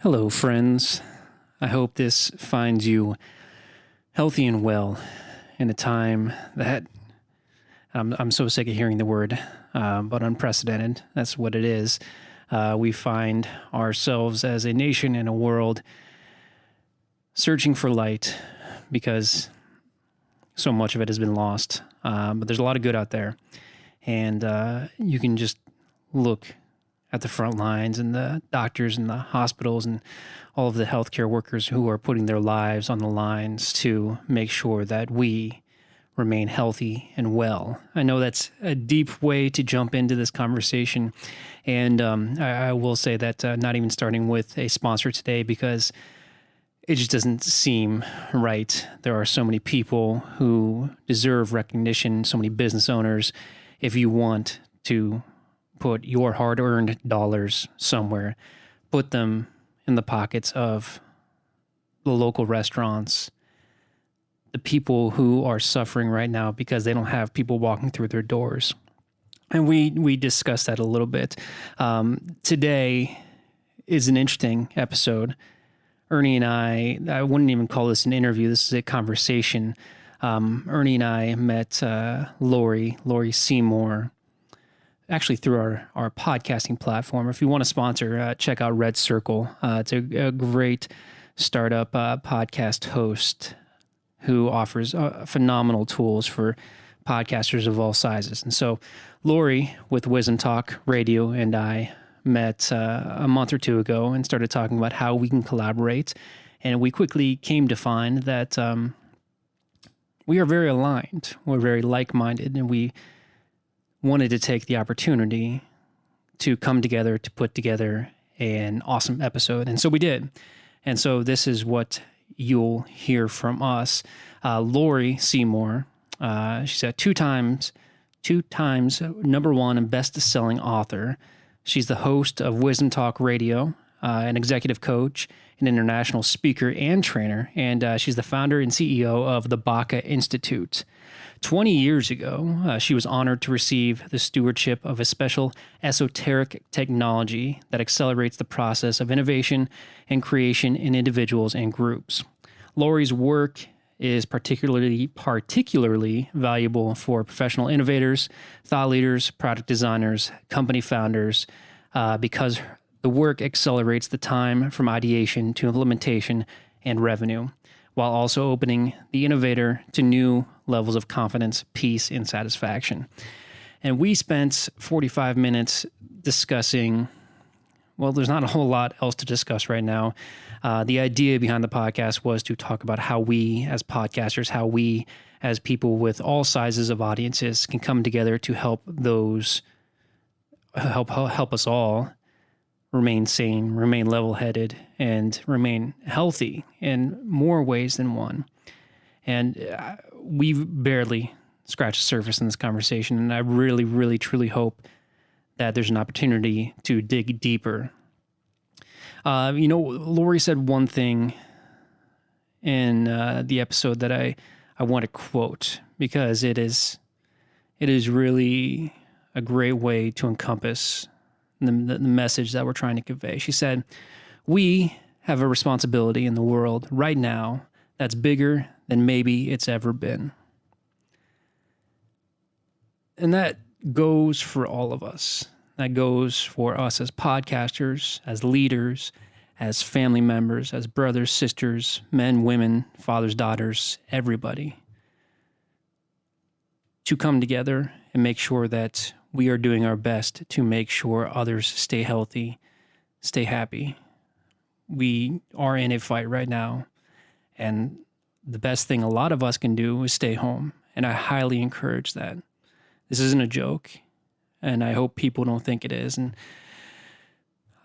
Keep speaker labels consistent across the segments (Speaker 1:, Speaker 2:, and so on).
Speaker 1: Hello, friends. I hope this finds you healthy and well in a time that I'm so sick of hearing the word, but unprecedented. That's what it is. We find ourselves as a nation and a world searching for light because so much of it has been lost. But there's a lot of good out there. And you can just look at the front lines and the doctors and the hospitals and all of the healthcare workers who are putting their lives on the lines to make sure that we remain healthy and well. I know that's a deep way to jump into this conversation. And I will say that not even starting with a sponsor today because it just doesn't seem right. There are so many people who deserve recognition, so many business owners. If you want to put your hard-earned dollars somewhere, put them in the pockets of the local restaurants, the people who are suffering right now because they don't have people walking through their doors. And we discussed that a little bit. Today is an interesting episode. Ernie and I wouldn't even call this an interview. This is a conversation. Ernie and I met Laurie Seymour, actually through our podcasting platform. If you want to sponsor, check out Red Circle. It's a great startup podcast host who offers phenomenal tools for podcasters of all sizes. And so Laurie with Wisdom Talk Radio and I met a month or two ago and started talking about how we can collaborate. And we quickly came to find that we are very aligned. We're very like-minded, and we wanted to take the opportunity to come together to put together an awesome episode. And so we did. And so this is what you'll hear from us. Laurie Seymour, she's a two times #1 and best-selling author. She's the host of Wisdom Talk Radio, an executive coach, an international speaker and trainer, and she's the founder and CEO of the Baca Institute. 20 years ago, she was honored to receive the stewardship of a special esoteric technology that accelerates the process of innovation and creation in individuals and groups. Laurie's work is particularly valuable for professional innovators, thought leaders, product designers, company founders, because the work accelerates the time from ideation to implementation and revenue, while also opening the innovator to new levels of confidence, peace, and satisfaction. And we spent 45 minutes discussing, well, there's not a whole lot else to discuss right now. The idea behind the podcast was to talk about how we as podcasters, how we as people with all sizes of audiences can come together to help us all remain sane, remain level-headed, and remain healthy in more ways than one. And we've barely scratched the surface in this conversation, and I really, really, truly hope that there's an opportunity to dig deeper. Laurie said one thing in the episode that I want to quote because it is really a great way to encompass the message that we're trying to convey. She said, "We have a responsibility in the world right now that's bigger than maybe it's ever been." And that goes for all of us. That goes for us as podcasters, as leaders, as family members, as brothers, sisters, men, women, fathers, daughters, everybody. To come together and make sure that we are doing our best to make sure others stay healthy, stay happy. We are in a fight right now, and the best thing a lot of us can do is stay home, and I highly encourage that. This isn't a joke, and I hope people don't think it is. And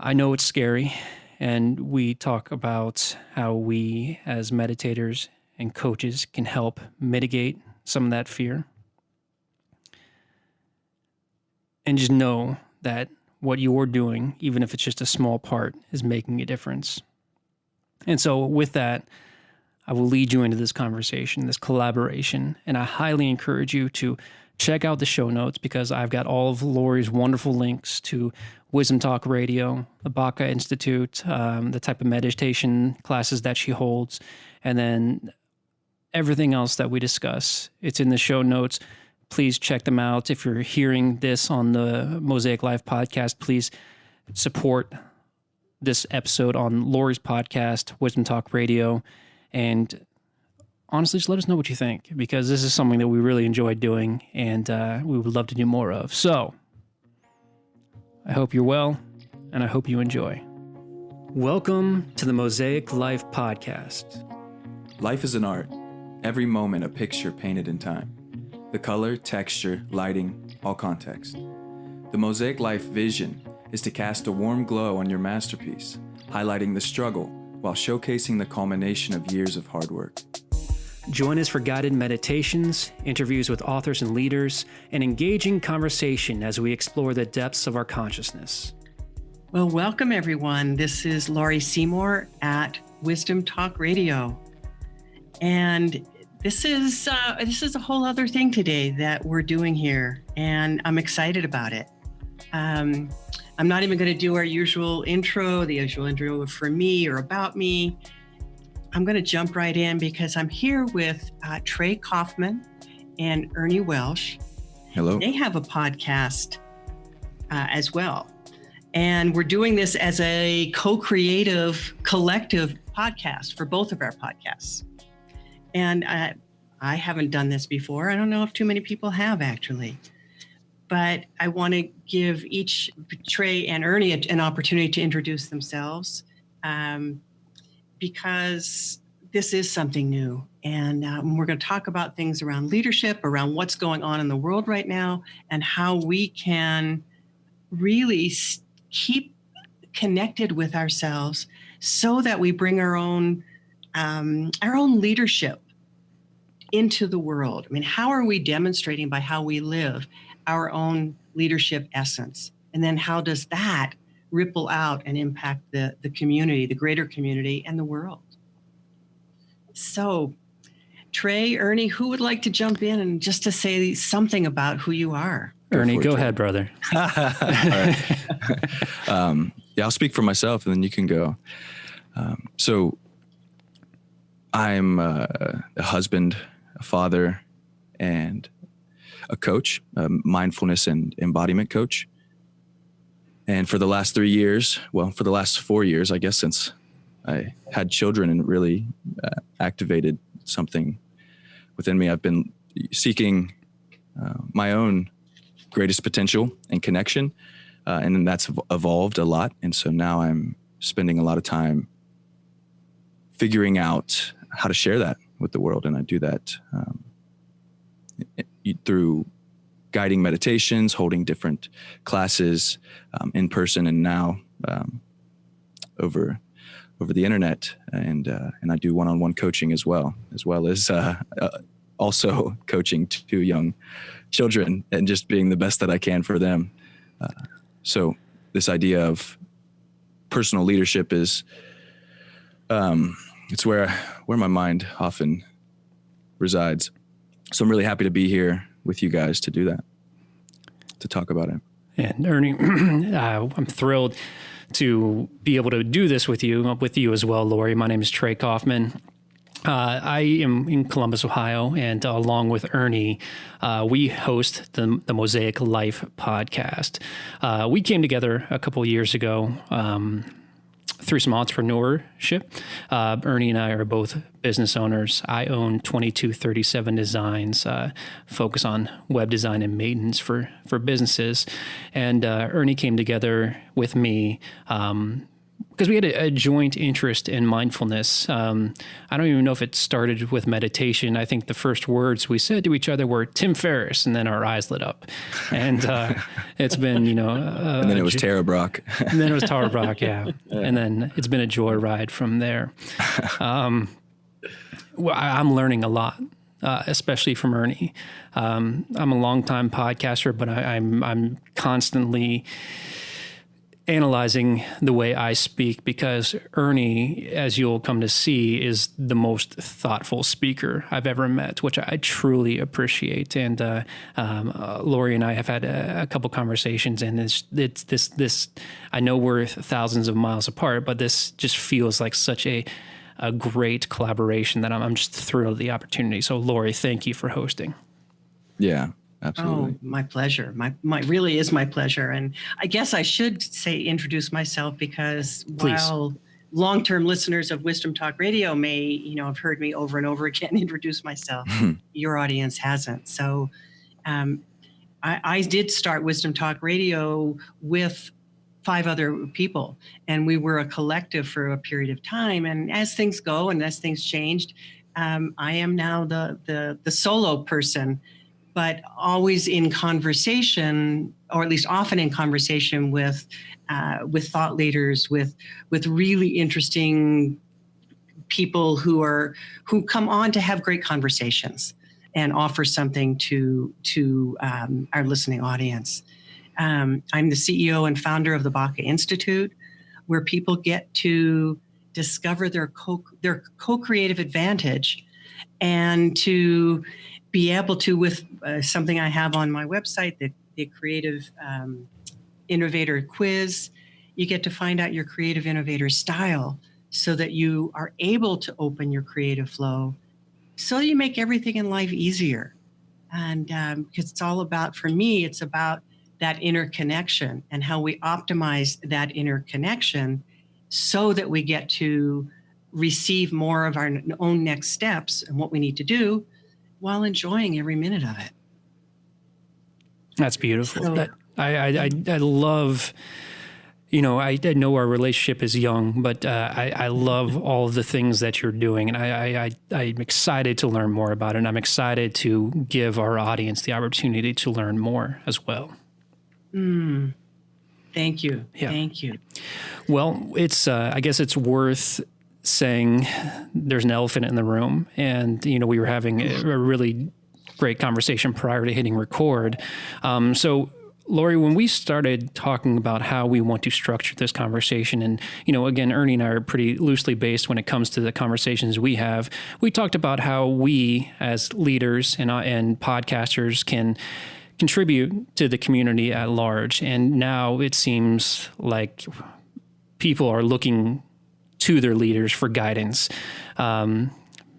Speaker 1: I know it's scary, and we talk about how we as meditators and coaches can help mitigate some of that fear. And just know that what you're doing, even if it's just a small part, is making a difference. And so with that, I will lead you into this conversation, this collaboration, and I highly encourage you to check out the show notes because I've got all of Laurie's wonderful links to Wisdom Talk Radio, the Baca Institute, the type of meditation classes that she holds, and then everything else that we discuss. It's in the show notes. Please check them out. If you're hearing this on the Mosaic Life podcast, please support this episode on Laurie's podcast, Wisdom Talk Radio, and honestly, just let us know what you think, because this is something that we really enjoy doing and we would love to do more of. So I hope you're well, and I hope you enjoy. Welcome to the Mosaic Life podcast.
Speaker 2: Life is an art. Every moment a picture painted in time. The color, texture, lighting, all context. The Mosaic Life vision is to cast a warm glow on your masterpiece, highlighting the struggle while showcasing the culmination of years of hard work.
Speaker 1: Join us for guided meditations, interviews with authors and leaders, and engaging conversation as we explore the depths of our consciousness.
Speaker 3: Well, welcome everyone. This is Laurie Seymour at Wisdom Talk Radio. And this is a whole other thing today that we're doing here, and I'm excited about it. I'm not even going to do our usual intro, the usual intro for me or about me. I'm going to jump right in because I'm here with Trey Kaufman and Ernie Welsh.
Speaker 2: Hello.
Speaker 3: They have a podcast as well. And we're doing this as a co-creative, collective podcast for both of our podcasts. And I haven't done this before. I don't know if too many people have, actually. But I want to give each, Trey and Ernie, an opportunity to introduce themselves. Because this is something new. And we're going to talk about things around leadership, around what's going on in the world right now, and how we can really keep connected with ourselves so that we bring our own leadership into the world. I mean, how are we demonstrating by how we live our own leadership essence? And then how does that ripple out and impact the community, the greater community, and the world? So, Trey, Ernie, who would like to jump in and just to say something about who you are?
Speaker 1: Ernie, go ahead, brother.
Speaker 2: All right. I'll speak for myself, and then you can go. So I'm a husband, a father, and a coach, a mindfulness and embodiment coach. And for the last 3 years, for the last 4 years, I guess, since I had children and really activated something within me, I've been seeking my own greatest potential and connection. And then that's evolved a lot. And so now I'm spending a lot of time figuring out how to share that with the world. And I do that through guiding meditations, holding different classes in person, and now over the internet, and I do one-on-one coaching as well as also coaching 2 young children and just being the best that I can for them. So this idea of personal leadership is it's where my mind often resides. So I'm really happy to be here with you guys to do that, to talk about it.
Speaker 1: And Ernie, I'm thrilled to be able to do this with you as well, Laurie. My name is Trey Kaufman. I am in Columbus, Ohio, and along with Ernie, we host the Mosaic Life podcast. We came together a couple of years ago through some entrepreneurship. Ernie and I are both business owners. I own 2237 Designs, focus on web design and maintenance for businesses. And Ernie came together with me because we had a joint interest in mindfulness. I don't even know if it started with meditation. I think the first words we said to each other were Tim Ferriss, and then our eyes lit up. And it's been, and
Speaker 2: then it was Tara Brach.
Speaker 1: And then it was Tara Brach, yeah. And then it's been a joyride from there. I'm learning a lot, especially from Ernie. I'm a longtime podcaster, but I'm constantly analyzing the way I speak, because Ernie, as you'll come to see, is the most thoughtful speaker I've ever met, which I truly appreciate. And Laurie and I have had a couple conversations, and it's this. I know we're thousands of miles apart, but this just feels like such a great collaboration that I'm just thrilled at the opportunity. So, Laurie, thank you for hosting.
Speaker 2: Yeah. Absolutely.
Speaker 3: Oh, my pleasure. My really is my pleasure. And I guess I should introduce myself, because
Speaker 1: Please. While
Speaker 3: long-term listeners of Wisdom Talk Radio may, have heard me over and over again introduce myself, your audience hasn't. So I did start Wisdom Talk Radio with 5 other people, and we were a collective for a period of time. And as things go and as things changed, I am now the solo person, but always in conversation, or at least often in conversation with thought leaders, with really interesting people who come on to have great conversations and offer something to our listening audience. I'm the CEO and founder of the Baca Institute, where people get to discover their co-creative advantage, and to be able to, with something I have on my website, the Creative Innovator Quiz, you get to find out your creative innovator style, so that you are able to open your creative flow, so you make everything in life easier. And because it's all about, for me, it's about that inner connection and how we optimize that inner connection, so that we get to receive more of our own next steps and what we need to do, while enjoying every minute of it.
Speaker 1: That's beautiful.
Speaker 3: So,
Speaker 1: I love, I know our relationship is young, but I love all of the things that you're doing, and I'm excited to learn more about it, and I'm excited to give our audience the opportunity to learn more as well.
Speaker 3: Thank you.
Speaker 1: Yeah.
Speaker 3: Thank you.
Speaker 1: Well, it's I guess it's worth saying there's an elephant in the room, and we were having a really great conversation prior to hitting record. So Laurie, when we started talking about how we want to structure this conversation, and again, Ernie and I are pretty loosely based when it comes to the conversations we have, we talked about how we as leaders and podcasters can contribute to the community at large. And now it seems like people are looking to their leaders for guidance,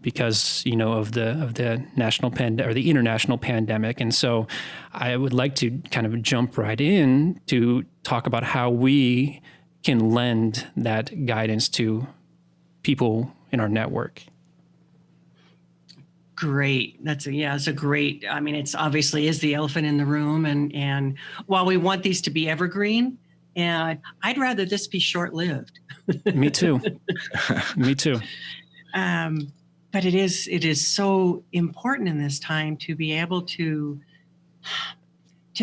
Speaker 1: because of the national or the international pandemic. And so I would like to kind of jump right in to talk about how we can lend that guidance to people in our network.
Speaker 3: Great. It's a great, it's obviously is the elephant in the room. And while we want these to be evergreen, and I'd rather this be short-lived.
Speaker 1: Me too. Me too.
Speaker 3: But it is so important in this time to be able to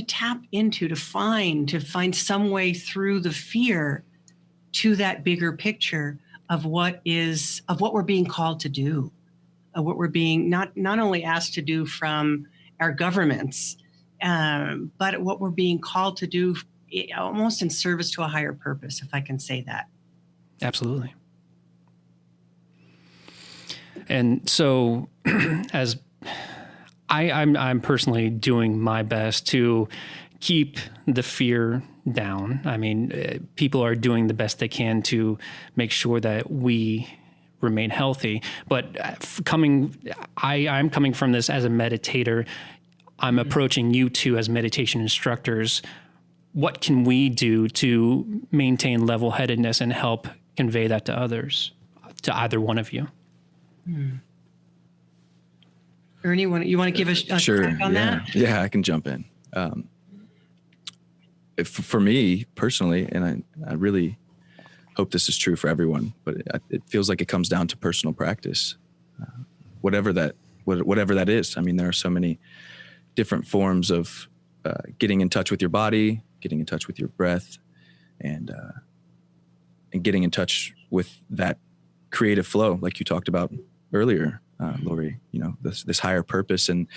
Speaker 3: tap into, to find some way through the fear to that bigger picture of what we're being called to do, of what we're being not only asked to do from our governments, but what we're being called to do, almost in service to a higher purpose, if I can say that.
Speaker 1: Absolutely. And so, as I'm personally doing my best to keep the fear down. I mean, people are doing the best they can to make sure that we remain healthy. But I'm coming from this as a meditator. I'm approaching you two as meditation instructors. What can we do to maintain level-headedness and help convey that to others, to either one of you?
Speaker 3: Ernie, you want to give a
Speaker 2: sure,
Speaker 3: crack on that?
Speaker 2: Yeah, I can jump in. For me personally, and I really hope this is true for everyone, but it feels like it comes down to personal practice, whatever that is. I mean, there are so many different forms of getting in touch with your body, getting in touch with your breath, and getting in touch with that creative flow, like you talked about earlier, Laurie. This higher purpose and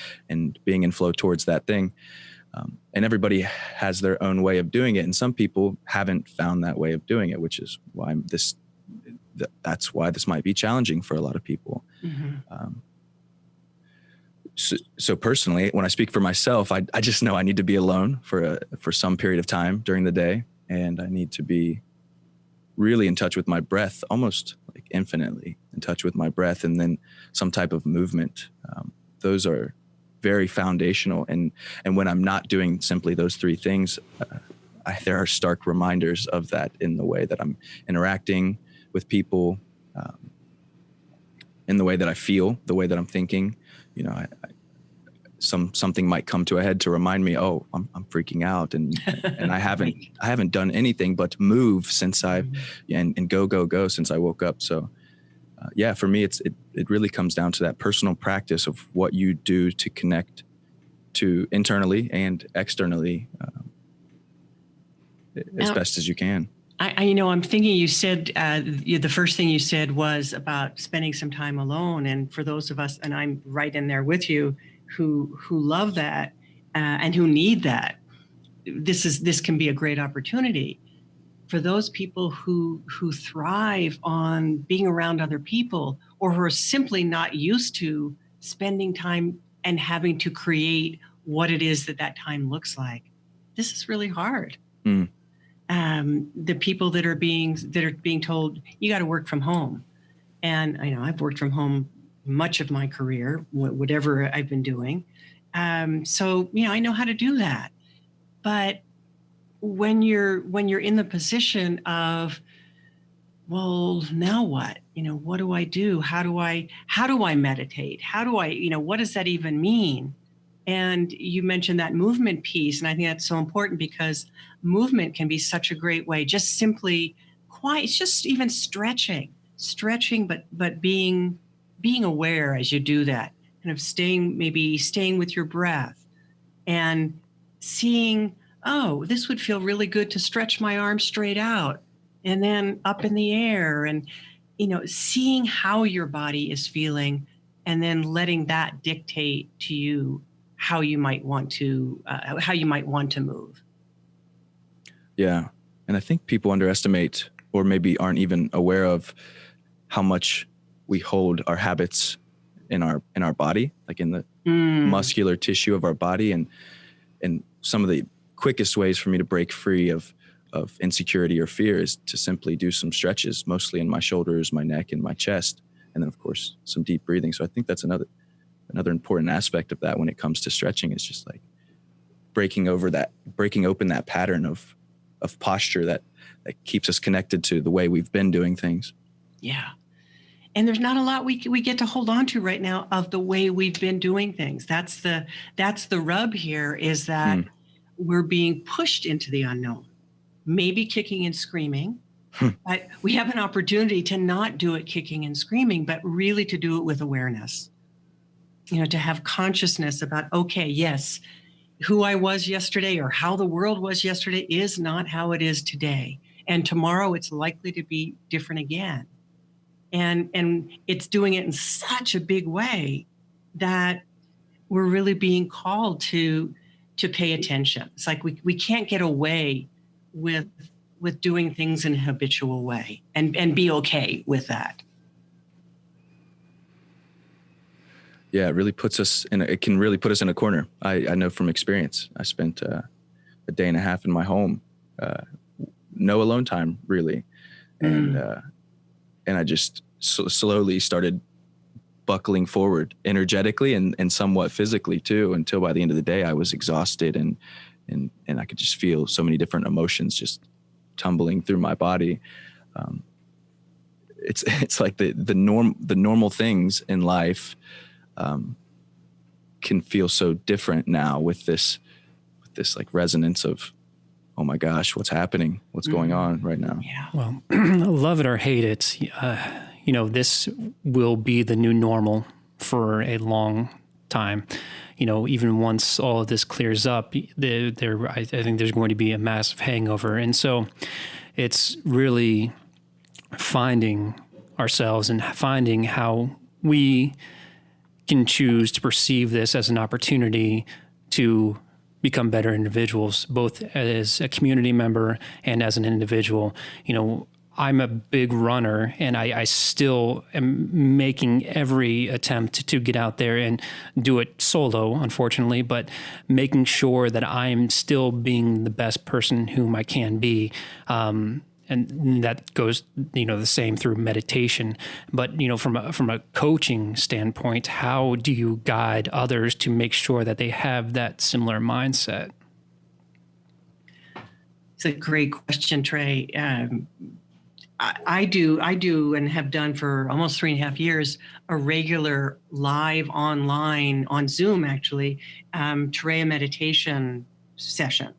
Speaker 2: being in flow towards that thing. And everybody has their own way of doing it. And some people haven't found that way of doing it, which is why that's why this might be challenging for a lot of people.
Speaker 3: Mm-hmm.
Speaker 2: So personally, when I speak for myself, I just know I need to be alone for some period of time during the day. And I need to be really in touch with my breath, almost like infinitely in touch with my breath, and then some type of movement. Those are very foundational. And when I'm not doing simply those three things, there are stark reminders of that in the way that I'm interacting with people, in the way that I feel, the way that I'm thinking. You know, something might come to a head to remind me, oh, I'm freaking out, and I haven't done anything but move since and go since I woke up. So for me, it really comes down to that personal practice of what you do to connect to internally and externally as best as you can.
Speaker 3: I'm thinking you said the first thing you said was about spending some time alone. And for those of us, and I'm right in there with you, who love that and who need that, this can be a great opportunity. For those people who thrive on being around other people, or who are simply not used to spending time and having to create what it is that time looks like, this is really hard.
Speaker 2: Mm.
Speaker 3: The people that are being told you got to work from home, and I know I've worked from home much of my career, whatever I've been doing. So I know how to do that. But when you're in the position of, well, now what? What do I do? How do I meditate? How do I, what does that even mean? And you mentioned that movement piece, and I think that's so important, because movement can be such a great way, just simply quiet, just even stretching, but being aware as you do that, kind of staying with your breath and seeing, oh, this would feel really good to stretch my arms straight out and then up in the air, and seeing how your body is feeling, and then letting that dictate to you how you might want to move.
Speaker 2: Yeah. And I think people underestimate, or maybe aren't even aware of, how much we hold our habits in our body, like in the muscular tissue of our body. And some of the quickest ways for me to break free of insecurity or fear is to simply do some stretches, mostly in my shoulders, my neck, and my chest. And then of course, some deep breathing. So I think that's another important aspect of that when it comes to stretching, is just like breaking open that pattern of posture that keeps us connected to the way we've been doing things.
Speaker 3: Yeah. And there's not a lot we get to hold on to right now of the way we've been doing things. That's the rub here, is that we're being pushed into the unknown, maybe kicking and screaming. But we have an opportunity to not do it kicking and screaming, but really to do it with awareness. To have consciousness about, okay, yes, who I was yesterday or how the world was yesterday is not how it is today. And tomorrow it's likely to be different again. And it's doing it in such a big way that we're really being called to pay attention. It's like we can't get away with doing things in a habitual way and be okay with that.
Speaker 2: Yeah, it really puts us it can really put us in a corner. I know from experience. I spent a day and a half in my home, no alone time really. And I just slowly started buckling forward energetically and somewhat physically too, until by the end of the day I was exhausted and I could just feel so many different emotions just tumbling through my body. It's like the normal things in life can feel so different now with this like resonance of, oh my gosh, what's happening? What's going on right now?
Speaker 3: Yeah.
Speaker 1: Well, love it or hate it, this will be the new normal for a long time. Even once all of this clears up, I think there's going to be a massive hangover. And so it's really finding ourselves and finding how we can choose to perceive this as an opportunity to become better individuals, both as a community member and as an individual. I'm a big runner, and I still am making every attempt to get out there and do it solo, unfortunately, but making sure that I'm still being the best person whom I can be. And that goes, the same through meditation. But, from a coaching standpoint, how do you guide others to make sure that they have that similar mindset?
Speaker 3: It's a great question, Trey. I do and have done for almost 3.5 years, a regular live online on Zoom, actually, Trey meditation session.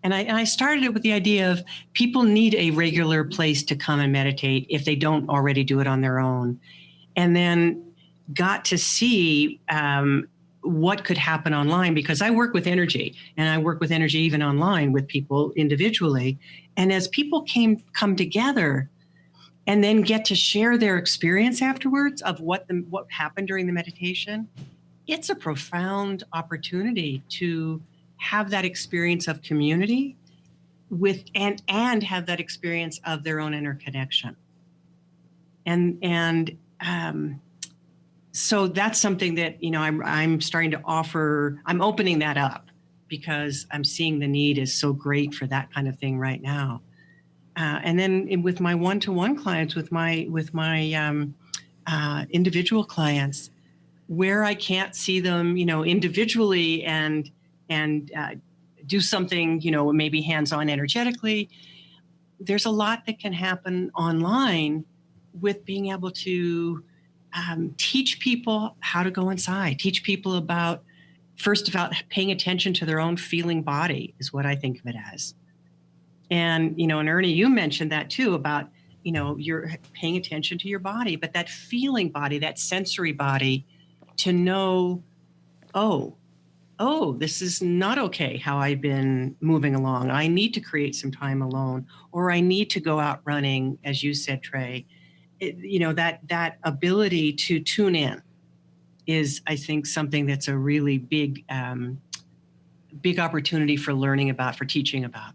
Speaker 3: And I started it with the idea of people need a regular place to come and meditate if they don't already do it on their own. And then got to see what could happen online, because I work with energy, and I work with energy even online with people individually. And as people come together and then get to share their experience afterwards of what happened during the meditation, it's a profound opportunity to have that experience of community with and have that experience of their own interconnection. And so that's something that I'm starting to offer. I'm opening that up because I'm seeing the need is so great for that kind of thing right now. And then with my one-to-one clients, with my individual clients, where I can't see them, individually and do something, maybe hands-on energetically, there's a lot that can happen online with being able to teach people how to go inside, teach people about paying attention to their own feeling body is what I think of it as. And, and Ernie, you mentioned that too about, you're paying attention to your body, but that feeling body, that sensory body, to know, oh, this is not okay how I've been moving along. I need to create some time alone, or I need to go out running, as you said, Trey. That ability to tune in is, I think, something that's a really big opportunity for learning about, for teaching about.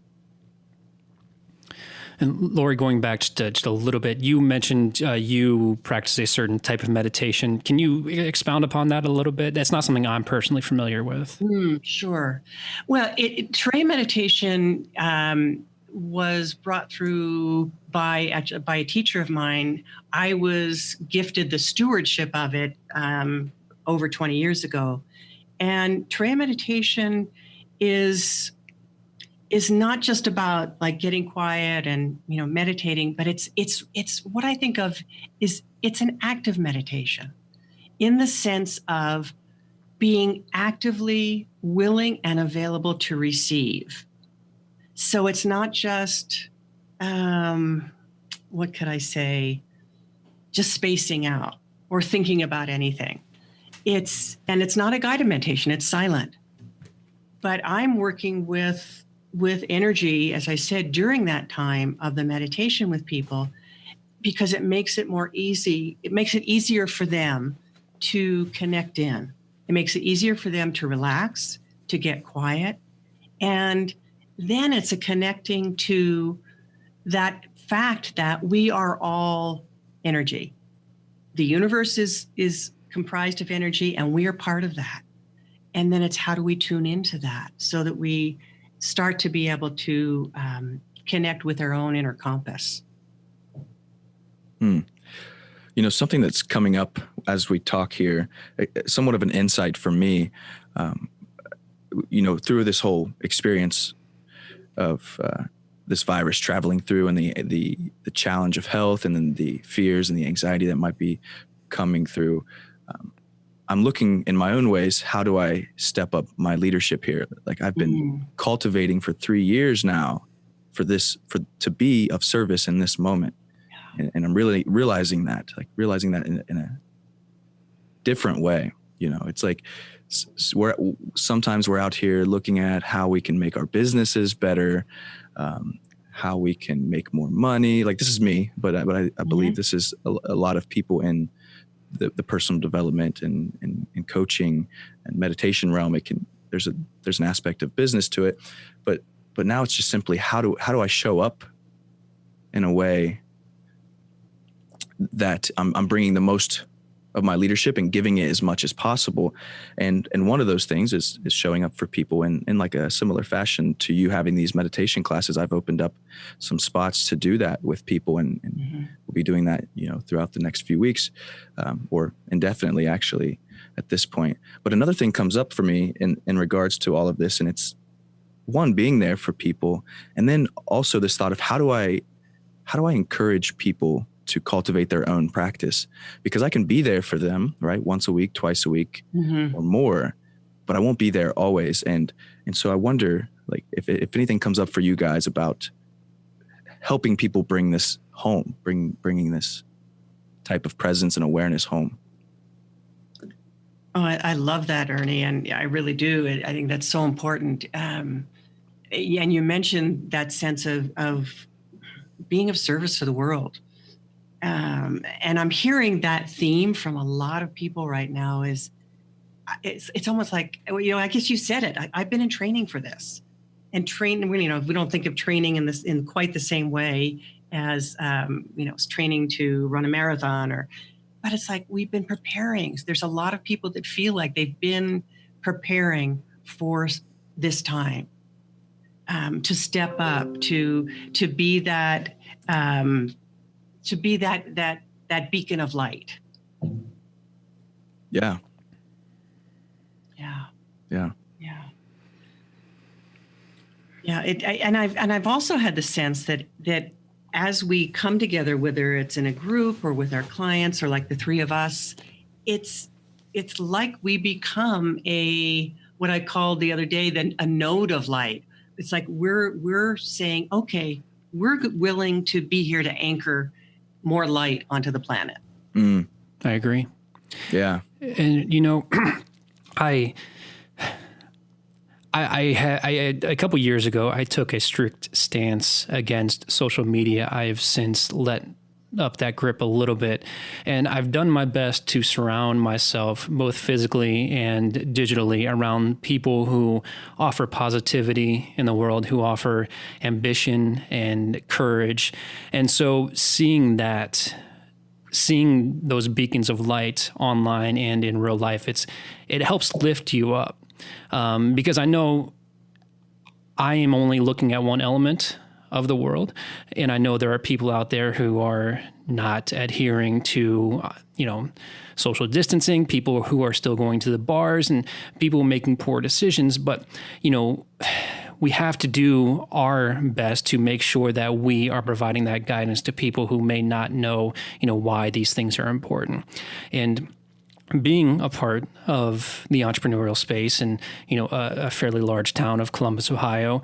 Speaker 1: And Laurie, going back just a little bit, you mentioned you practice a certain type of meditation. Can you expound upon that a little bit? That's not something I'm personally familiar with.
Speaker 3: Sure. Well, Trey meditation was brought through by a teacher of mine. I was gifted the stewardship of it over 20 years ago. And Trey meditation is not just about like getting quiet and meditating, but it's what I think of is it's an active meditation in the sense of being actively willing and available to receive. So it's not just what could I say, just spacing out or thinking about anything. It's not a guided meditation, it's silent. But I'm working with energy, as I said, during that time of the meditation with people, because it makes it more easy. It makes it easier for them to connect in. It makes it easier for them to relax, to get quiet. And then it's a connecting to that fact that we are all energy. The universe is comprised of energy, and we are part of that. And then it's how do we tune into that so that we start to be able to connect with our own inner compass.
Speaker 2: Something that's coming up as we talk here, somewhat of an insight for me, through this whole experience of this virus traveling through, and the challenge of health, and then the fears and the anxiety that might be coming through. I'm looking in my own ways, how do I step up my leadership here? Like I've been cultivating for 3 years now to be of service in this moment. And I'm really realizing that in a different way. It's like sometimes we're out here looking at how we can make our businesses better, how we can make more money. Like this is me, but I believe this is a lot of people in the personal development and coaching and meditation realm. there's an aspect of business to it, but now it's just simply how do I show up in a way that I'm bringing the most of my leadership and giving it as much as possible. And one of those things is showing up for people in like a similar fashion to you having these meditation classes. I've opened up some spots to do that with people, and we'll be doing that, throughout the next few weeks, or indefinitely actually at this point. But another thing comes up for me in regards to all of this, and it's one, being there for people, and then also this thought of how do I encourage people to cultivate their own practice, because I can be there for them, right? Once a week, twice a week, or more, but I won't be there always. And so I wonder, like, if anything comes up for you guys about helping people bring this home, bringing this type of presence and awareness home.
Speaker 3: Oh, I love that, Ernie, and I really do. I think that's so important. And you mentioned that sense of being of service to the world. And I'm hearing that theme from a lot of people right now. It's almost like, I guess you said it. I've been in training for this, and training. We don't think of training in quite the same way as it's training to run a marathon, but it's like we've been preparing. There's a lot of people that feel like they've been preparing for this time, to step up, to be that. To be that beacon of light.
Speaker 2: Yeah.
Speaker 3: Yeah.
Speaker 2: Yeah.
Speaker 3: Yeah. Yeah. And I've also had the sense that as we come together, whether it's in a group or with our clients or like the three of us, it's like we become what I called the other day, a node of light. It's like we're saying, okay, we're willing to be here to anchor more light onto the planet.
Speaker 1: I agree.
Speaker 2: Yeah.
Speaker 1: And, I a couple years ago, I took a strict stance against social media. I have since let up that grip a little bit, and I've done my best to surround myself both physically and digitally around people who offer positivity in the world, who offer ambition and courage. And so seeing those beacons of light online and in real life, it helps lift you up, because I know I am only looking at one element of the world. And I know there are people out there who are not adhering to, social distancing, people who are still going to the bars, and people making poor decisions. But, we have to do our best to make sure that we are providing that guidance to people who may not know, why these things are important. And being a part of the entrepreneurial space in, a fairly large town of Columbus, Ohio,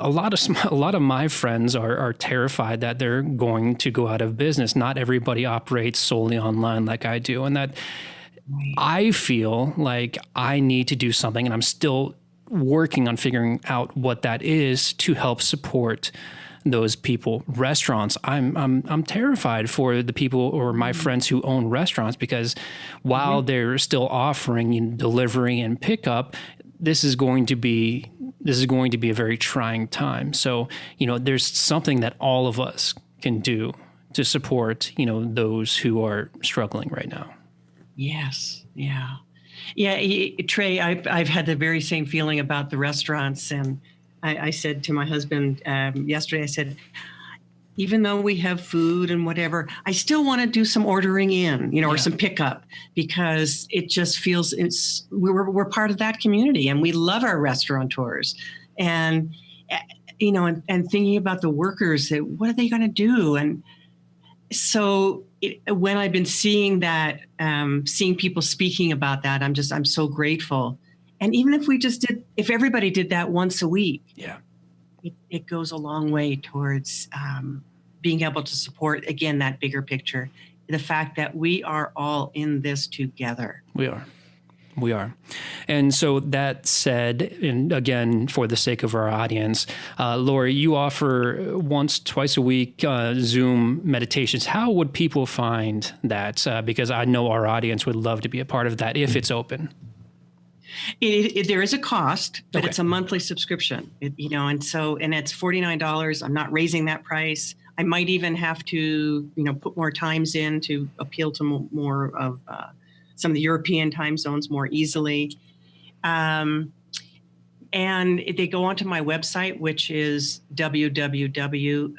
Speaker 1: a lot of my friends are terrified that they're going to go out of business. Not everybody operates solely online like I do, and that I feel like I need to do something, and I'm still working on figuring out what that is to help support those people. Restaurants, I'm terrified for the people or my friends who own restaurants, because while they're still offering delivery and pickup, this is going to be a very trying time. So, there's something that all of us can do to support, those who are struggling right now.
Speaker 3: Yes. Yeah. Yeah. Trey, I've had the very same feeling about the restaurants, and I said to my husband yesterday, I said, even though we have food and whatever, I still want to do some ordering in, or some pickup, because it just feels we're part of that community, and we love our restaurateurs, and and thinking about the workers, that what are they going to do? And so when I've been seeing that, seeing people speaking about that, I'm so grateful. And even if everybody did that once a week, it goes a long way towards being able to support, again, that bigger picture, the fact that we are all in this together.
Speaker 1: We are. And so that said, and again, for the sake of our audience, Laurie, you offer twice a week Zoom meditations. How would people find that? Because I know our audience would love to be a part of that if it's open.
Speaker 3: There is a cost, but
Speaker 1: Okay.
Speaker 3: it's a monthly subscription, and it's $49. I'm not raising that price. I might even have to, put more times in to appeal to more of some of the European time zones more easily. And they go onto my website, which is www.baca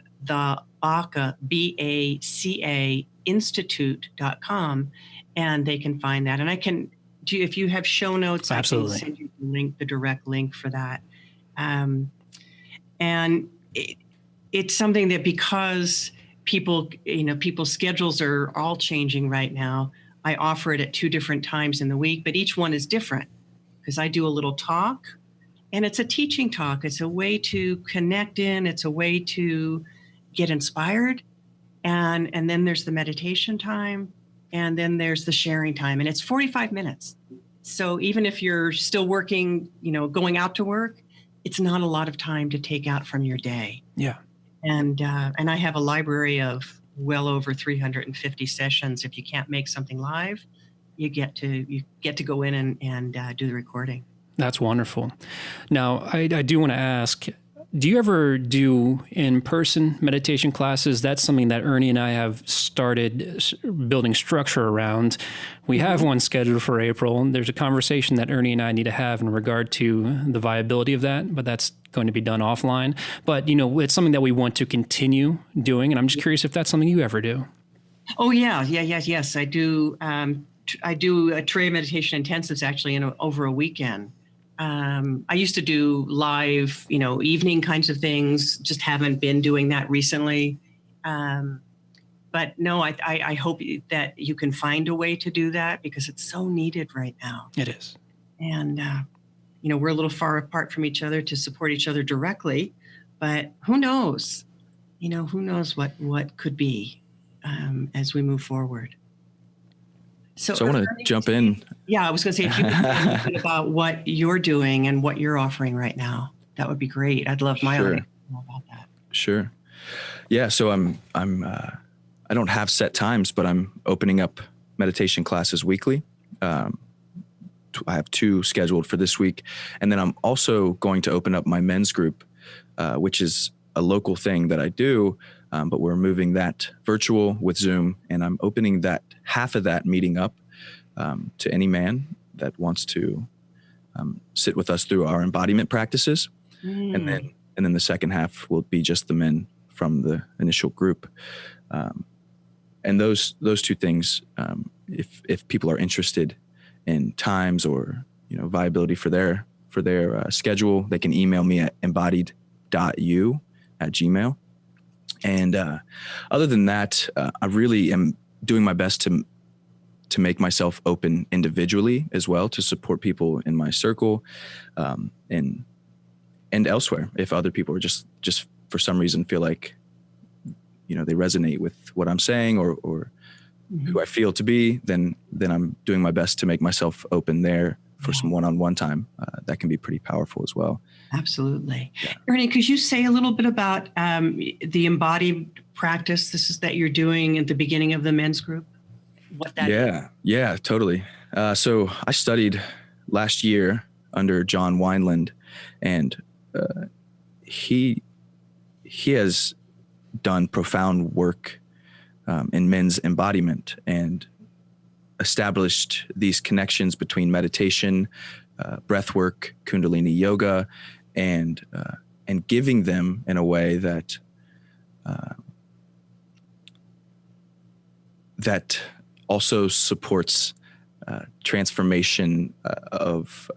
Speaker 3: institute.com, and they can find that. And I can, if you have show notes,
Speaker 1: Absolutely.
Speaker 3: I can send you the direct link for that. And it's something that, because people's schedules are all changing right now, I offer it at 2 different times in the week, but each one is different because I do a little talk, and it's a teaching talk. It's a way to connect in. It's a way to get inspired. And then there's the meditation time, and then there's the sharing time, and it's 45 minutes. So even if you're still working, going out to work, it's not a lot of time to take out from your day.
Speaker 1: Yeah.
Speaker 3: And I have a library of well over 350 sessions. If you can't make something live, you get to go in and do the recording.
Speaker 1: That's wonderful. Now, I do want to ask, do you ever do in-person meditation classes? That's something that Ernie and I have started building structure around. We have one scheduled for April. There's a conversation that Ernie and I need to have in regard to the viability of that, but that's going to be done offline. But, it's something that we want to continue doing, and I'm just curious if that's something you ever do.
Speaker 3: Oh, yeah. Yes, I do. I do a Tray meditation intensives actually over a weekend. I used to do live, evening kinds of things, just haven't been doing that recently. But no, I hope that you can find a way to do that, because it's so needed right now.
Speaker 1: It is.
Speaker 3: And, we're a little far apart from each other to support each other directly, but who knows? Who knows what could be as we move forward.
Speaker 2: So I want to jump in.
Speaker 3: Yeah, I was going to say, if you could say a little bit about what you're doing and what you're offering right now, that would be great. I'd love my audience to know about that.
Speaker 2: Sure. Yeah. So I don't have set times, but I'm opening up meditation classes weekly. I have 2 scheduled for this week. And then I'm also going to open up my men's group, which is a local thing that I do. But we're moving that virtual with Zoom, and I'm opening that half of that meeting up to any man that wants to sit with us through our embodiment practices. And then the second half will be just the men from the initial group. And those 2 things, if people are interested in times or viability for their schedule, they can email me at embodied.u@gmail.com. And other than that, I really am doing my best to make myself open individually as well, to support people in my circle, and elsewhere. If other people are just for some reason feel like, they resonate with what I'm saying or who I feel to be, then I'm doing my best to make myself open there for some one-on-one time. That can be pretty powerful as well.
Speaker 3: Absolutely. Yeah. Ernie, could you say a little bit about the embodied practice that you're doing at the beginning of the men's group? What that is?
Speaker 2: Yeah, totally. So I studied last year under John Wineland, and he has done profound work in men's embodiment and established these connections between meditation, breath work, Kundalini yoga, and giving them in a way that that also supports transformation of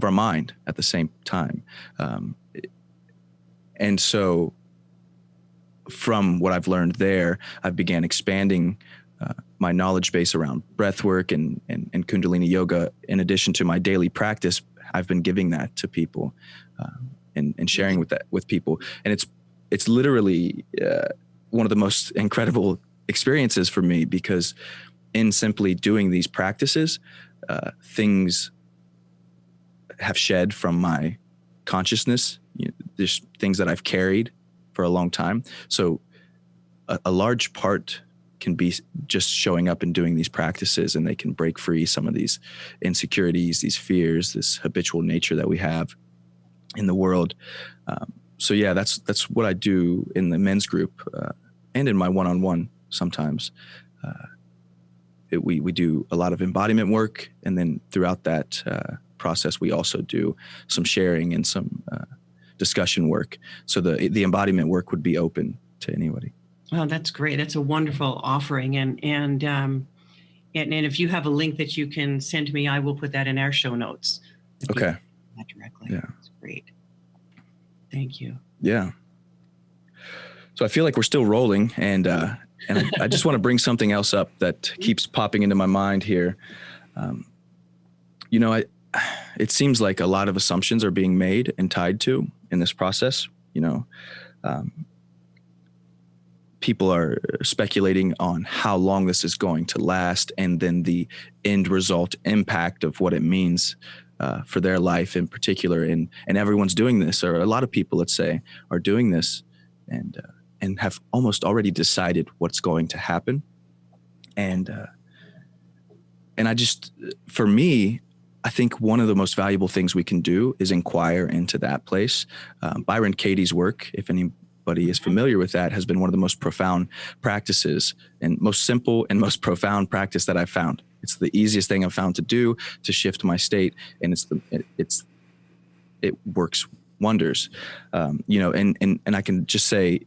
Speaker 2: our mind at the same time. And so from what I've learned there, I've began expanding my knowledge base around breath work and Kundalini yoga. In addition to my daily practice, I've been giving that to people and sharing with people. And it's literally one of the most incredible experiences for me, because in simply doing these practices, things have shed from my consciousness. There's things that I've carried for a long time. So a large part can be just showing up and doing these practices, and they can break free some of these insecurities, these fears, this habitual nature that we have in the world. So yeah, that's what I do in the men's group, and in my one-on-one sometimes. We do a lot of embodiment work, and then throughout that process, we also do some sharing and some discussion work. So the embodiment work would be open to anybody.
Speaker 3: Well, that's great. That's a wonderful offering. And if you have a link that you can send me, I will put that in our show notes.
Speaker 2: Okay.
Speaker 3: That directly.
Speaker 2: Yeah.
Speaker 3: That's great. Thank you.
Speaker 2: Yeah. So I feel like we're still rolling, and I just want to bring something else up that keeps popping into my mind here. It seems like a lot of assumptions are being made and tied to in this process. People are speculating on how long this is going to last, and then the end result impact of what it means for their life in particular. And everyone's doing this, or a lot of people, let's say, are doing this and have almost already decided what's going to happen. And I just, for me, I think one of the most valuable things we can do is inquire into that place. Byron Katie's work, if anybody is familiar with that, has been one of the most profound practices and most simple and most profound practice that I've found. It's the easiest thing I've found to do to shift my state, and it works wonders. And I can just say,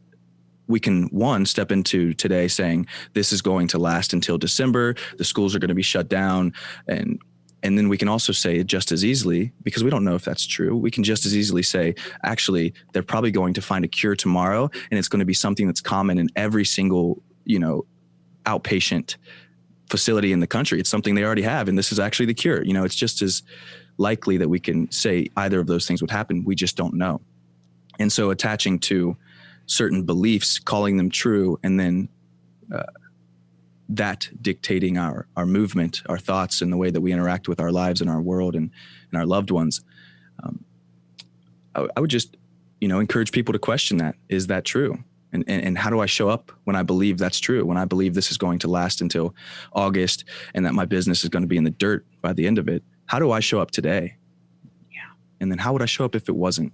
Speaker 2: we can step into today saying this is going to last until December. The schools are going to be shut down, and then we can also say just as easily, because we don't know if that's true, we can just as easily say, actually, they're probably going to find a cure tomorrow, and it's going to be something that's common in every single, outpatient facility in the country. It's something they already have, and this is actually the cure. It's just as likely that we can say either of those things would happen. We just don't know. And so attaching to certain beliefs, calling them true, and then that dictating our movement, our thoughts, and the way that we interact with our lives and our world and our loved ones. I would just, encourage people to question that. Is that true? And how do I show up when I believe that's true? When I believe this is going to last until August and that my business is going to be in the dirt by the end of it? How do I show up today?
Speaker 3: Yeah.
Speaker 2: And then how would I show up if it wasn't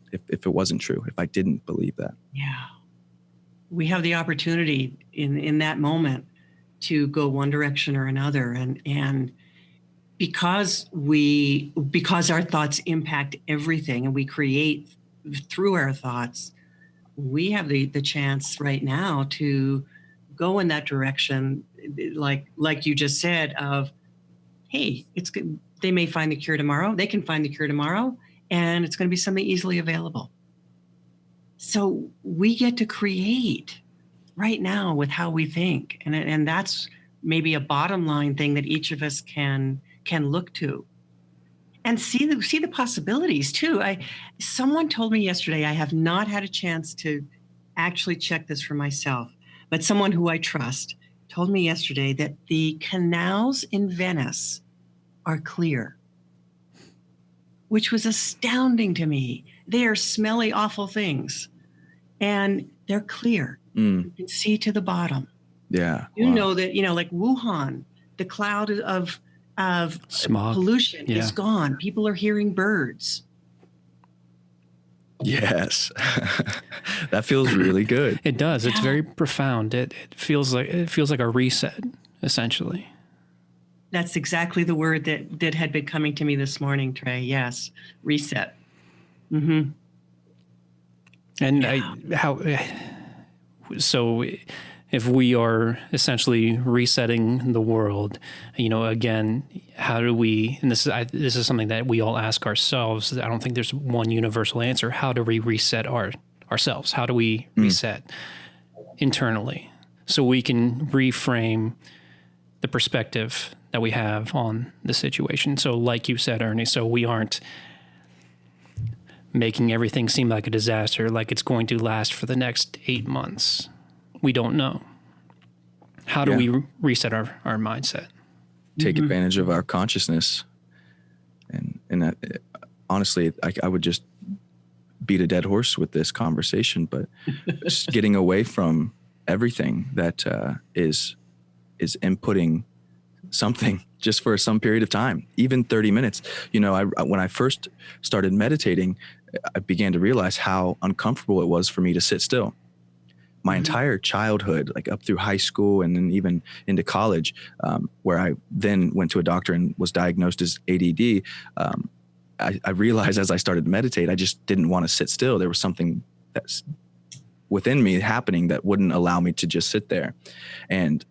Speaker 2: true, if I didn't believe that?
Speaker 3: Yeah. We have the opportunity in that moment to go one direction or another. And because our thoughts impact everything, and we create through our thoughts, we have the chance right now to go in that direction, like you just said, of, hey, it's good. They may find the cure tomorrow. They can find the cure tomorrow, and it's going to be something easily available. So we get to create right now with how we think. And that's maybe a bottom line thing that each of us can look to and see the possibilities too. Someone told me yesterday, I have not had a chance to actually check this for myself, but someone who I trust told me yesterday that the canals in Venice are clear, which was astounding to me. They are smelly, awful things, and they're clear. You can see to the bottom.
Speaker 2: Yeah.
Speaker 3: You know that, like Wuhan, the cloud of
Speaker 1: smog,
Speaker 3: pollution is gone. People are hearing birds.
Speaker 2: Yes. That feels really good.
Speaker 1: It does. It's very profound. It feels like a reset, essentially.
Speaker 3: That's exactly the word that had been coming to me this morning, Trey. Yes. Reset. Mm-hmm.
Speaker 1: And so if we are essentially resetting the world, again, how do we, and this is something that we all ask ourselves. I don't think there's one universal answer. How do we reset ourselves? How do we reset internally so we can reframe the perspective that we have on the situation? So like you said, Ernie, so we aren't making everything seem like a disaster, like it's going to last for the next 8 months. We don't know. How do we reset our mindset?
Speaker 2: Take advantage of our consciousness. And that, honestly, I would just beat a dead horse with this conversation, but just getting away from everything that is is inputting something just for some period of time, even 30 minutes. You know, when I first started meditating, I began to realize how uncomfortable it was for me to sit still. My entire childhood, like up through high school and then even into college, where I then went to a doctor and was diagnosed as ADD, I realized as I started to meditate, I just didn't want to sit still. There was something that's within me happening that wouldn't allow me to just sit there. And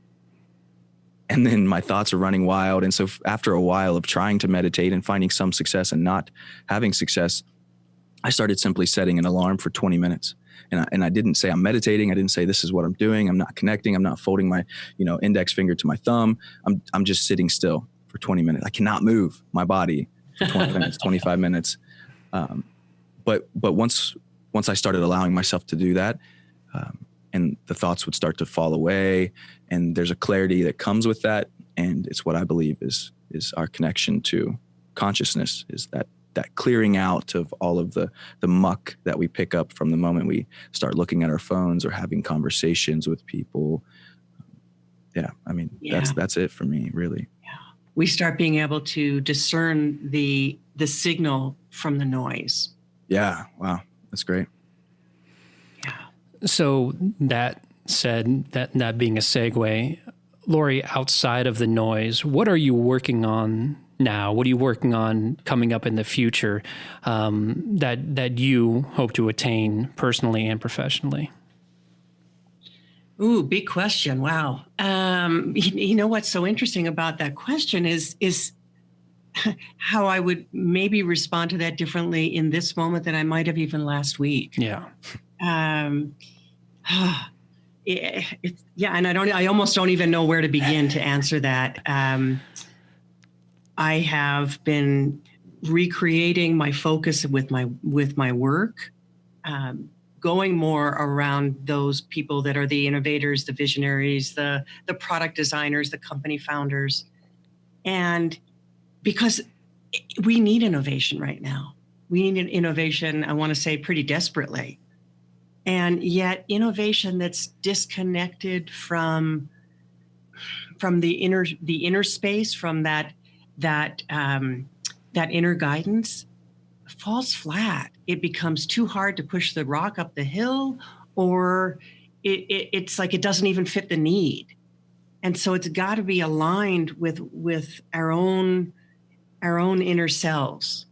Speaker 2: then my thoughts are running wild. And so after a while of trying to meditate and finding some success and not having success, I started simply setting an alarm for 20 minutes. And I didn't say I'm meditating. I didn't say this is what I'm doing. I'm not connecting. I'm not folding my, index finger to my thumb. I'm just sitting still for 20 minutes. I cannot move my body for 20 minutes, 25 minutes. But once I started allowing myself to do that, and the thoughts would start to fall away, and there's a clarity that comes with that. And it's what I believe is our connection to consciousness, is that clearing out of all of the muck that we pick up from the moment we start looking at our phones or having conversations with people. That's it for me, really.
Speaker 3: Yeah. We start being able to discern the signal from the noise.
Speaker 2: Yeah. Wow. That's great.
Speaker 3: Yeah.
Speaker 1: So that said, that being a segue, Laurie, outside of the noise, what are you working on now? What are you working on coming up in the future that you hope to attain personally and professionally?
Speaker 3: Ooh, big question. Wow. You know what's so interesting about that question is how I would maybe respond to that differently in this moment than I might have even last week.
Speaker 1: Yeah.
Speaker 3: And I almost don't even know where to begin to answer that. I have been recreating my focus with my work, going more around those people that are the innovators, the visionaries, the product designers, the company founders. And because we need innovation right now. We need innovation, I want to say, pretty desperately. And yet innovation that's disconnected from the inner space, from that inner guidance, falls flat. It becomes too hard to push the rock up the hill, or it's like it doesn't even fit the need. And so it's got to be aligned with our own inner selves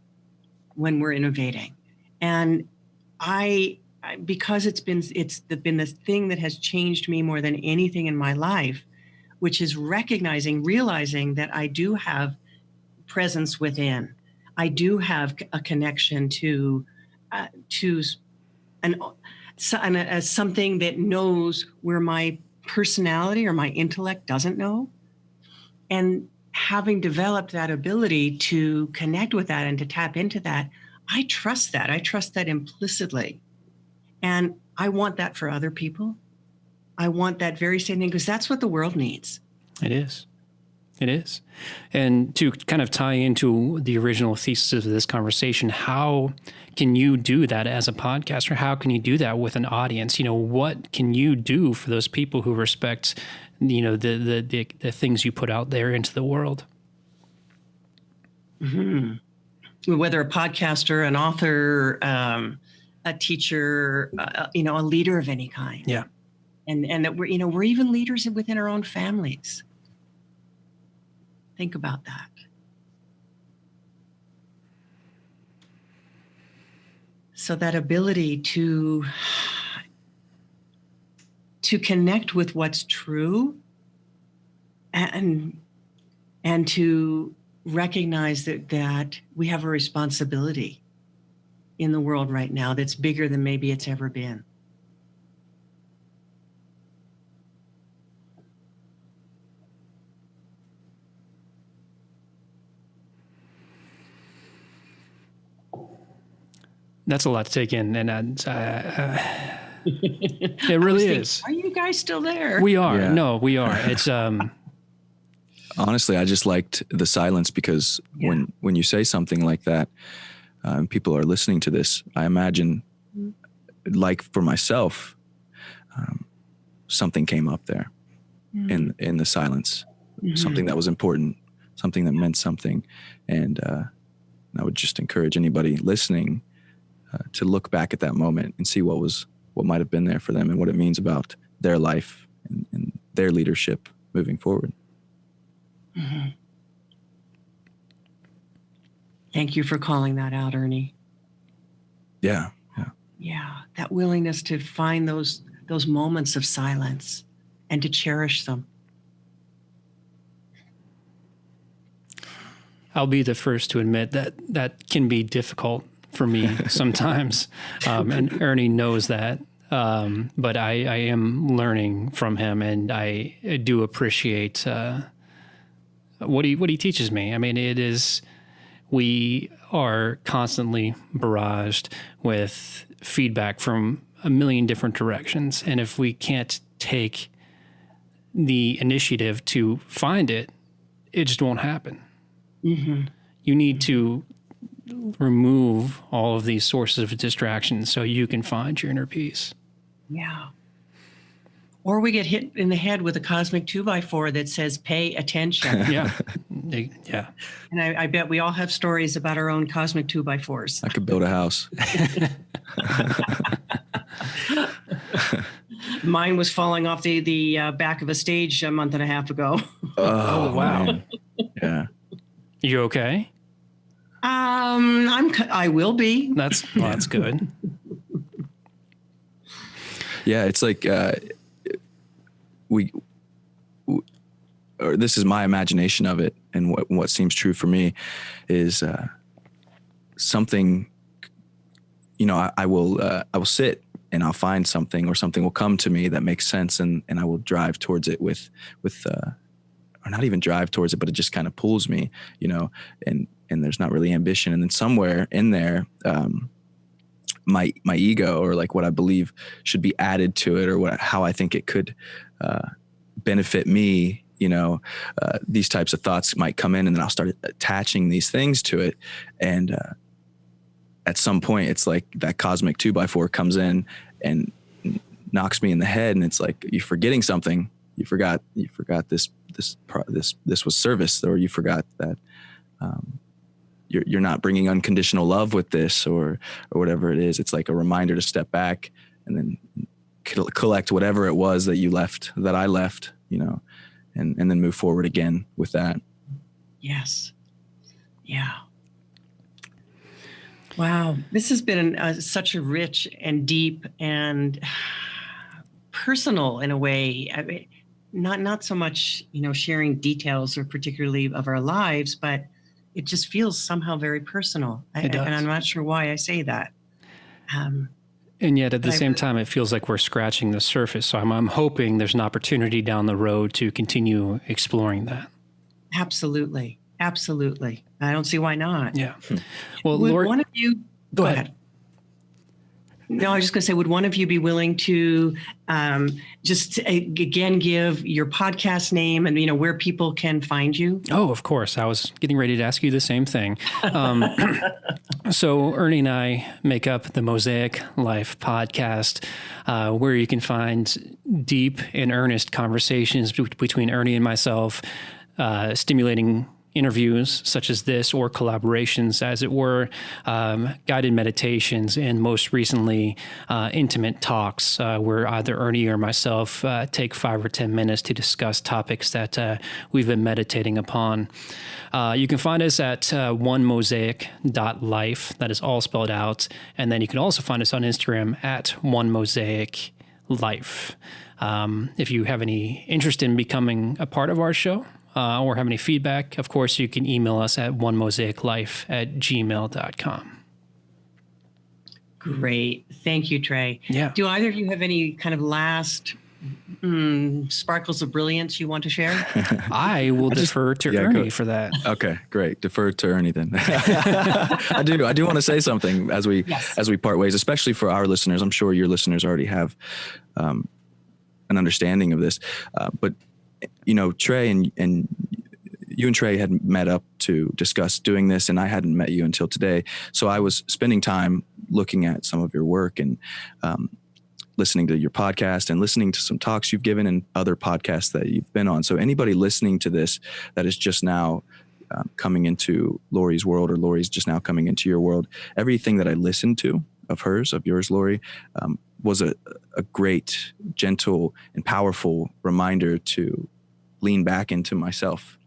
Speaker 3: when we're innovating. And because it's been the thing that has changed me more than anything in my life, which is realizing that I do have presence within. I do have a connection to something that knows where my personality or my intellect doesn't know. And having developed that ability to connect with that and to tap into that, I trust that. I trust that implicitly. And I want that for other people. I want that very same thing, because that's what the world needs.
Speaker 1: It is. It is. And to kind of tie into the original thesis of this conversation, how can you do that as a podcaster? How can you do that with an audience? What can you do for those people who respect, the things you put out there into the world?
Speaker 3: Mm-hmm. Whether a podcaster, an author, a teacher, a leader of any kind.
Speaker 1: Yeah.
Speaker 3: And that we're even leaders within our own families. Think about that. So that ability to connect with what's true and to recognize that we have a responsibility in the world right now that's bigger than maybe it's ever been.
Speaker 1: That's a lot to take in, and it really is.
Speaker 3: Are you guys still there?
Speaker 1: We are.
Speaker 2: Yeah.
Speaker 1: No, we are. It's
Speaker 2: honestly, I just liked the silence, because when you say something like that, people are listening to this, I imagine, like for myself, something came up there. in the silence, something that was important, something that meant something. And I would just encourage anybody listening to look back at that moment and see what might have been there for them and what it means about their life and their leadership moving forward.
Speaker 3: Mm-hmm. Thank you for calling that out, Ernie.
Speaker 2: Yeah.
Speaker 3: Yeah, that willingness to find those moments of silence and to cherish them.
Speaker 1: I'll be the first to admit that can be difficult for me sometimes, and Ernie knows that. But I am learning from him, and I do appreciate what he teaches me. I mean, we are constantly barraged with feedback from a million different directions, and if we can't take the initiative to find it, it just won't happen. Mm-hmm. You need to remove all of these sources of distractions so you can find your inner peace.
Speaker 3: Yeah. Or we get hit in the head with a cosmic 2x4 that says, pay attention.
Speaker 1: Yeah.
Speaker 3: And I bet we all have stories about our own cosmic 2x4s.
Speaker 2: I could build a house.
Speaker 3: Mine was falling off the back of a stage a month and a half ago.
Speaker 2: Oh,
Speaker 1: wow.
Speaker 2: Man. Yeah.
Speaker 1: You okay?
Speaker 3: I will be.
Speaker 1: That's good.
Speaker 2: Yeah, it's like or this is my imagination of it, and what seems true for me is something. I will sit and I'll find something, or something will come to me that makes sense, and I will drive towards it with or not even drive towards it, but it just kind of pulls me, and there's not really ambition, and then somewhere in there. My ego, or like what I believe should be added to it, or how I think it could benefit me, these types of thoughts might come in, and then I'll start attaching these things to it. And at some point, it's like that cosmic 2x4 comes in and knocks me in the head, and it's like, you're forgetting something. You forgot this was service, or you forgot that. You're not bringing unconditional love with this, or whatever it is. It's like a reminder to step back and then collect whatever it was that I left, and then move forward again with that.
Speaker 3: Yes. Yeah. Wow. This has been such a rich and deep and personal, in a way. I mean, not so much, sharing details or particularly of our lives, but it just feels somehow very personal.
Speaker 1: It does.
Speaker 3: And I'm not sure why I say that.
Speaker 1: And yet at the same time, it feels like we're scratching the surface. So I'm hoping there's an opportunity down the road to continue exploring that.
Speaker 3: Absolutely. Absolutely. I don't see why not.
Speaker 1: Yeah. Well,
Speaker 3: would
Speaker 1: Laurie,
Speaker 3: one of you
Speaker 1: go ahead.
Speaker 3: No, I was just going to say, would one of you be willing to just again give your podcast name and where people can find you?
Speaker 1: Oh, of course. I was getting ready to ask you the same thing. So Ernie and I make up the Mosaic Life podcast, where you can find deep and earnest conversations between Ernie and myself, stimulating interviews such as this, or collaborations, as it were, guided meditations, and most recently, intimate talks, where either Ernie or myself take 5 or 10 minutes to discuss topics that we've been meditating upon. You can find us at onemosaic.life. That is all spelled out. And then you can also find us on Instagram at onemosaic.life. If you have any interest in becoming a part of our show, or have any feedback, of course, you can email us at onemosaiclife@gmail.com.
Speaker 3: Great. Thank you, Trey.
Speaker 1: Yeah.
Speaker 3: Do either of you have any kind of last sparkles of brilliance you want to share?
Speaker 1: I will defer to Ernie for that.
Speaker 2: Okay, great. Defer to Ernie then. I do want to say something as we part ways, especially for our listeners. I'm sure your listeners already have an understanding of this, but Trey and you and Trey had met up to discuss doing this, and I hadn't met you until today. So I was spending time looking at some of your work, and listening to your podcast and listening to some talks you've given and other podcasts that you've been on. So anybody listening to this that is just now coming into Laurie's world, or Laurie's just now coming into your world, everything that I listened to of yours, Laurie, was a great, gentle, and powerful reminder to lean back into myself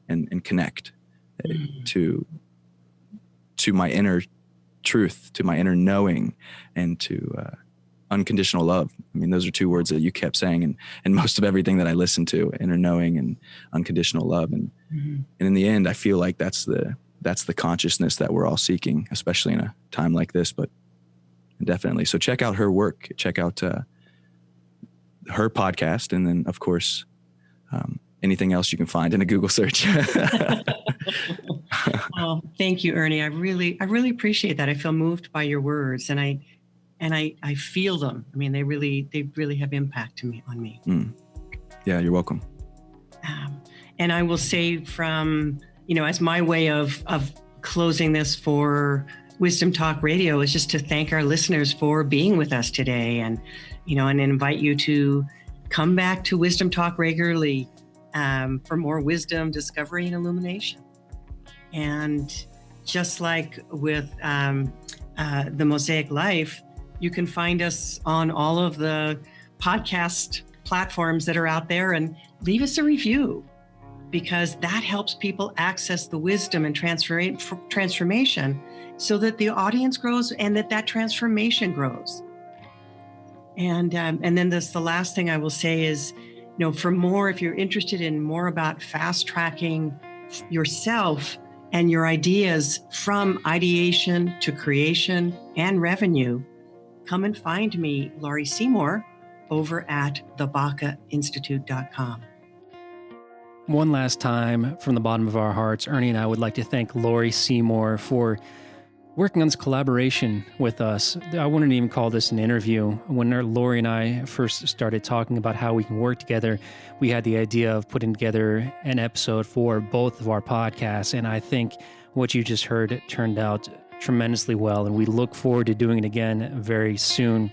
Speaker 2: and connect to my inner truth, to my inner knowing, and to unconditional love. I mean, those are two words that you kept saying and most of everything that I listened to: inner knowing and unconditional love. And in the end, I feel like that's the consciousness that we're all seeking, especially in a time like this, but definitely. So check out her work, check out her podcast. And then of course, anything else you can find in a Google search.
Speaker 3: Well, thank you, Ernie. I really appreciate that. I feel moved by your words, and I feel them. I mean, they really have impact on me.
Speaker 2: Yeah, you're welcome.
Speaker 3: And I will say, from, as my way of closing this for Wisdom Talk Radio, is just to thank our listeners for being with us today, and invite you to come back to Wisdom Talk regularly for more wisdom, discovery, and illumination. And just like with the Mosaic Life, you can find us on all of the podcast platforms that are out there, and leave us a review, because that helps people access the wisdom and transformation, so that the audience grows and that transformation grows. And then the last thing I will say is, for more, if you're interested in more about fast tracking yourself and your ideas from ideation to creation and revenue, come and find me, Laurie Seymour, over at thebacainstitute.com.
Speaker 1: One last time, from the bottom of our hearts, Ernie and I would like to thank Laurie Seymour for working on this collaboration with us. I wouldn't even call this an interview. When Laurie and I first started talking about how we can work together, we had the idea of putting together an episode for both of our podcasts. And I think what you just heard turned out tremendously well. And we look forward to doing it again very soon.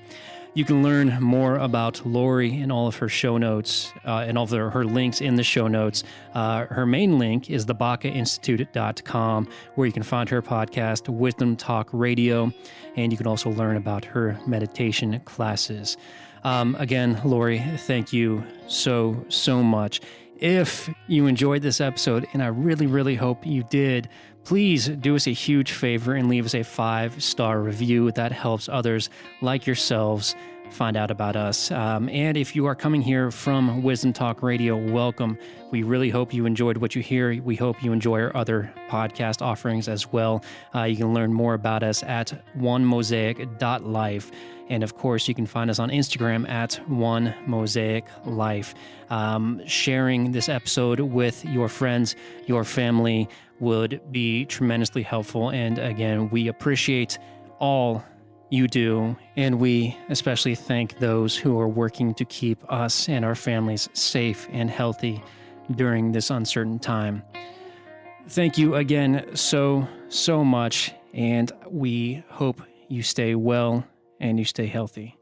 Speaker 1: You can learn more about Laurie and all of her show notes and all of her links in the show notes. Her main link is thebacainstitute.com, where you can find her podcast, Wisdom Talk Radio, and you can also learn about her meditation classes. Again, Laurie, thank you so much. If you enjoyed this episode, and I really hope you did, please do us a huge favor and leave us a 5-star review. That helps others like yourselves find out about us. And if you are coming here from Wisdom Talk Radio, welcome. We really hope you enjoyed what you hear. We hope you enjoy our other podcast offerings as well. You can learn more about us at onemosaic.life. And of course, you can find us on Instagram at onemosaic.life. Sharing this episode with your friends, your family, would be tremendously helpful. And again, we appreciate all you do, and we especially thank those who are working to keep us and our families safe and healthy during this uncertain time. Thank you again so much, and we hope you stay well and you stay healthy.